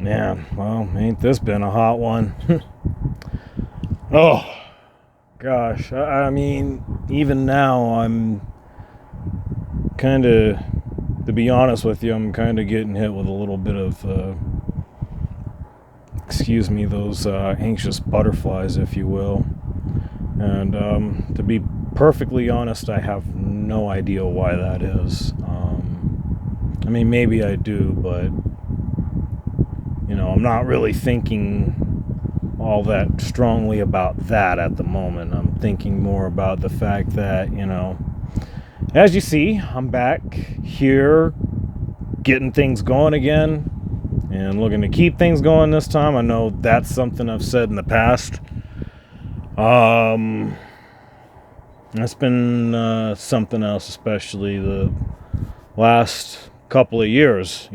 Yeah, well, ain't this been a hot one? Oh, gosh. I mean, even now, I'm kind of, to be honest with you, I'm kind of getting hit with a little bit of, excuse me, those anxious butterflies, if you will. And to be perfectly honest, I have no idea why that is. I mean, maybe I do, but I'm not really thinking all that strongly about that at the moment. I'm thinking more about the fact that, as you see, I'm back here getting things going again and looking to keep things going this time. I know that's something I've said in the past. That's been something else, especially the last couple of years,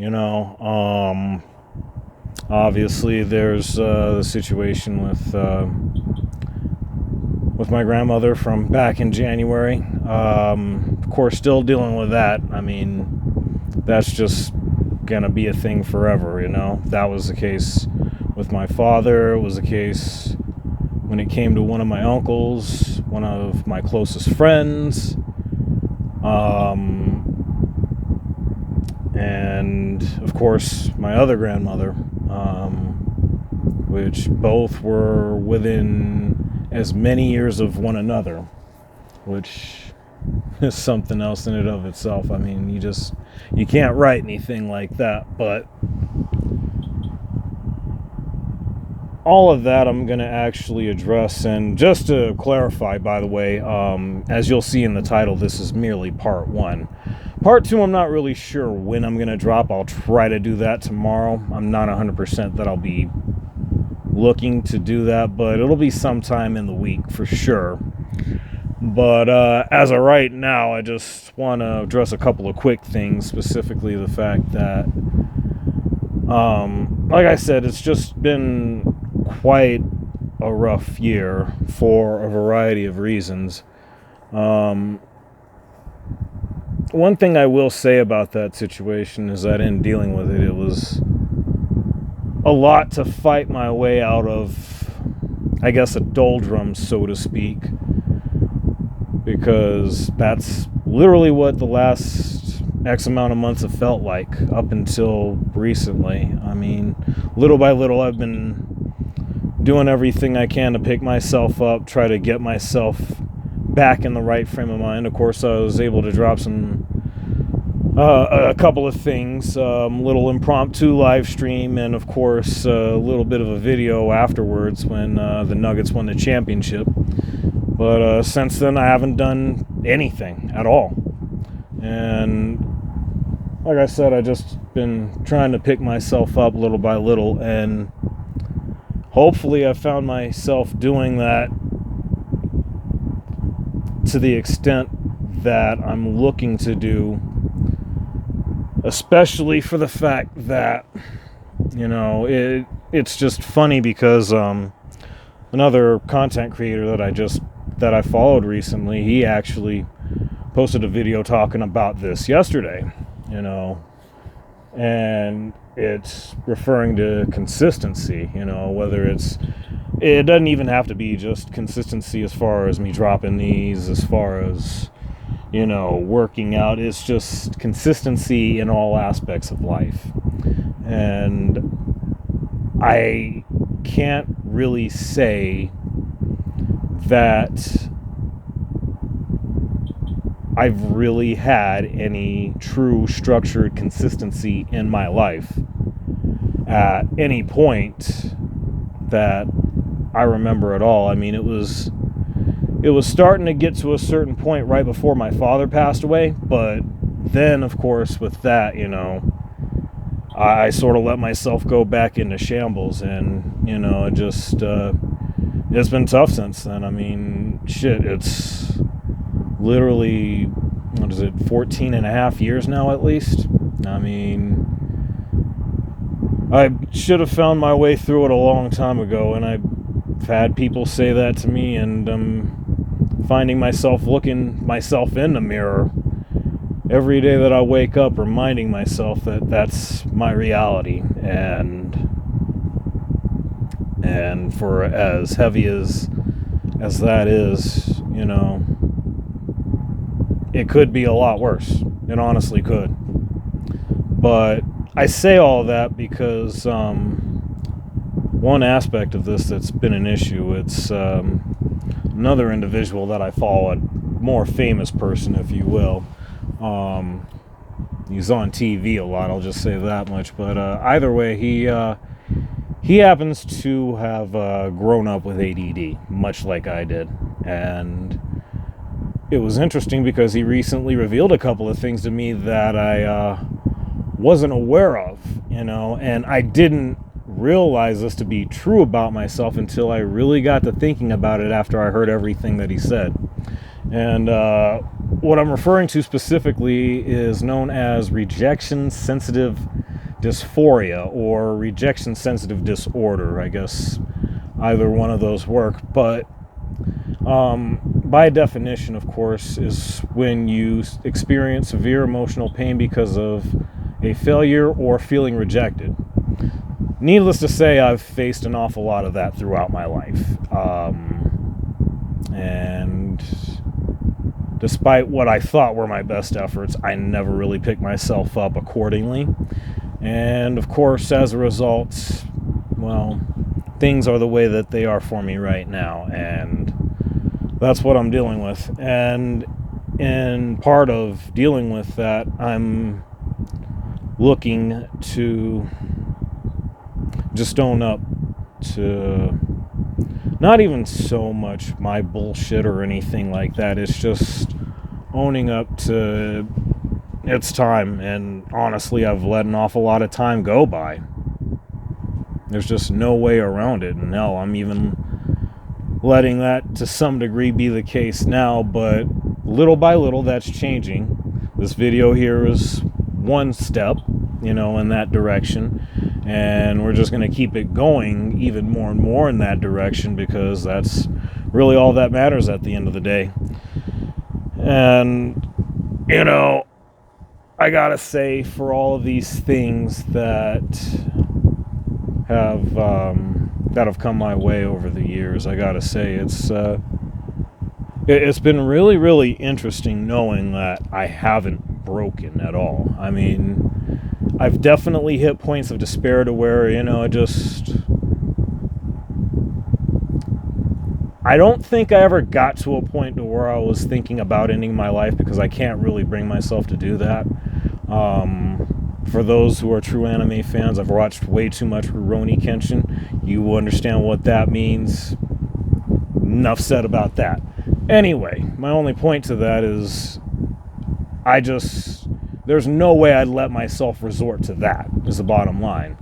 Obviously, there's the situation with my grandmother from back in January. Of course, still dealing with that. I mean, that's just gonna be a thing forever, That was the case with my father. It was the case when it came to one of my uncles, one of my closest friends. And of course, my other grandmother, which both were within as many years of one another, which is something else in and of itself. I mean, you can't write anything like that, but all of that I'm going to actually address. And just to clarify, by the way, as you'll see in the title, this is merely part one. Part two, I'm not really sure when I'm going to drop. I'll try to do that tomorrow. I'm not 100% that I'll be looking to do that, but it'll be sometime in the week for sure. But as of right now, I just want to address a couple of quick things, specifically the fact that, like I said, it's just been quite a rough year for a variety of reasons. One thing I will say about that situation is that in dealing with it, it was a lot to fight my way out of, I guess, a doldrum, so to speak, because that's literally what the last X amount of months have felt like up until recently. I mean, little by little, I've been doing everything I can to pick myself up, try to get myself back in the right frame of mind. Of course, I was able to drop a couple of things, little impromptu live stream, and of course a little bit of a video afterwards when the Nuggets won the championship. But since then, I haven't done anything at all. And like I said, I've just been trying to pick myself up little by little, and hopefully I found myself doing that to the extent that I'm looking to do, especially for the fact that, it's just funny because another content creator that I followed recently, he actually posted a video talking about this yesterday, and it's referring to consistency, whether it doesn't even have to be just consistency as far as me dropping these, as far as, working out. It's just consistency in all aspects of life. And I can't really say that I've really had any true structured consistency in my life at any point that I remember at all. I mean, it was starting to get to a certain point right before my father passed away, but then, of course, with that, I sort of let myself go back into shambles, and, it just, it's been tough since then. I mean, shit, it's literally, 14 and a half years now at least. I mean, I should have found my way through it a long time ago, and I've had people say that to me, and I'm finding myself looking myself in the mirror every day that I wake up reminding myself that that's my reality, and for as heavy as that is, it could be a lot worse. It honestly could. But I say all that because one aspect of this that's been an issue, it's another individual that I follow, a more famous person, if you will. He's on TV a lot, I'll just say that much. But either way, he happens to have grown up with ADD, much like I did. And it was interesting because he recently revealed a couple of things to me that I wasn't aware of, and I didn't realize this to be true about myself until I really got to thinking about it after I heard everything that he said. And what I'm referring to specifically is known as rejection-sensitive dysphoria or rejection-sensitive disorder. I guess either one of those work. But by definition, of course, is when you experience severe emotional pain because of a failure or feeling rejected. Needless to say, I've faced an awful lot of that throughout my life. And despite what I thought were my best efforts, I never really picked myself up accordingly. And of course, as a result, well, things are the way that they are for me right now. And that's what I'm dealing with. And in part of dealing with that, I'm looking to just own up to not even so much my bullshit or anything like that. It's just owning up to it's time. And honestly, I've let an awful lot of time go by. There's just no way around it. And hell, I'm even letting that to some degree be the case now, but little by little that's changing. This video here is one step, in that direction, and we're just going to keep it going even more and more in that direction because that's really all that matters at the end of the day. And I gotta say, for all of these things that have come my way over the years, I gotta say it's been really, really interesting knowing that I haven't broken at all. I mean, I've definitely hit points of despair to where, I don't think I ever got to a point to where I was thinking about ending my life because I can't really bring myself to do that. For those who are true anime fans, I've watched way too much Rurouni Kenshin. You understand what that means. Enough said about that. Anyway, my only point to that is there's no way I'd let myself resort to that, is the bottom line.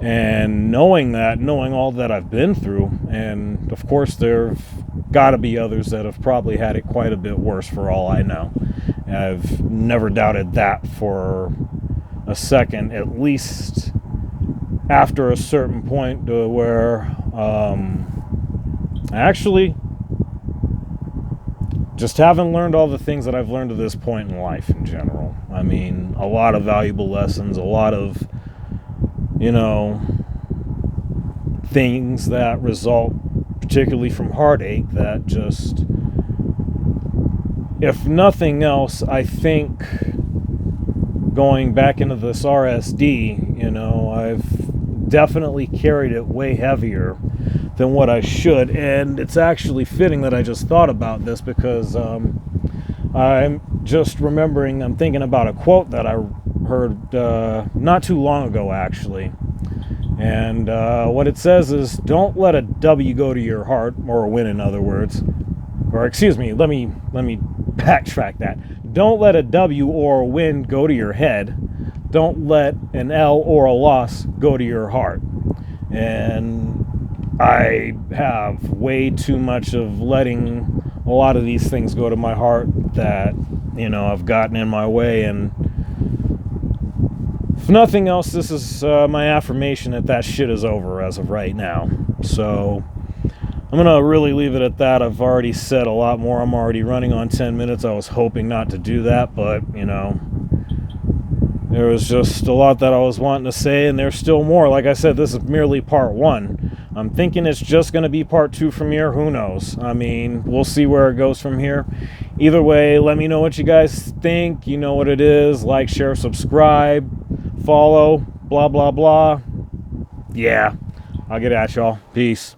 And knowing all that I've been through, and of course there've got to be others that have probably had it quite a bit worse for all I know. I've never doubted that for a second, at least after a certain point where actually just haven't learned all the things that I've learned to this point in life in general. I mean, a lot of valuable lessons, a lot of, things that result particularly from heartache that just, if nothing else, I think going back into this RSD, I've definitely carried it way heavier than what I should. And it's actually fitting that I just thought about this because I'm just remembering, I'm thinking about a quote that I heard not too long ago, actually. And what it says is, don't let a W go to your heart, or a win in other words. Or excuse me, let me backtrack that. Don't let a W or a win go to your head. Don't let an L or a loss go to your heart. And I have way too much of letting a lot of these things go to my heart that, I've gotten in my way. And if nothing else, this is my affirmation that shit is over as of right now. So I'm going to really leave it at that. I've already said a lot more. I'm already running on 10 minutes. I was hoping not to do that, but, you know, there was just a lot that I was wanting to say, and there's still more. Like I said, this is merely part one. I'm thinking it's just going to be part two from here. Who knows? I mean, we'll see where it goes from here. Either way, let me know what you guys think. You know what it is. Like, share, subscribe, follow, blah, blah, blah. Yeah, I'll get at y'all. Peace.